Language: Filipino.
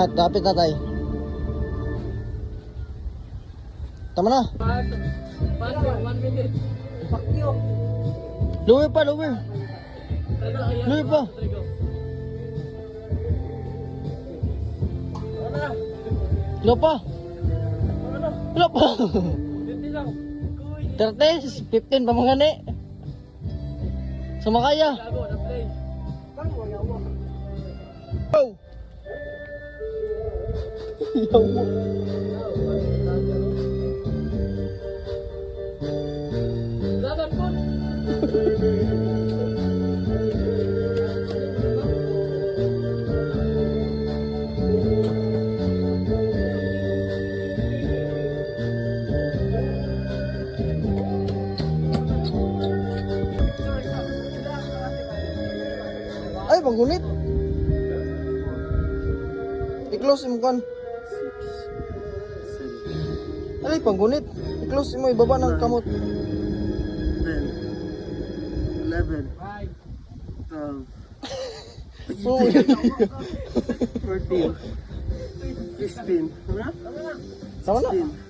Dapit na tay. Tama na. 1 minute. Pakyo. Lower pa, lower. Lower pa. Wala pa. Wala pa. 50 lang. 30, 15 pa mga ni. Sumakaya. Gago, na-play. Go! Yawa. Dagat po. Ay, panggunit. I-close mo kan. Ay, panggunit. I-close mo, ibaba ng kamot. 10, 11, 12, Oh, 14, 15, sama na. 16,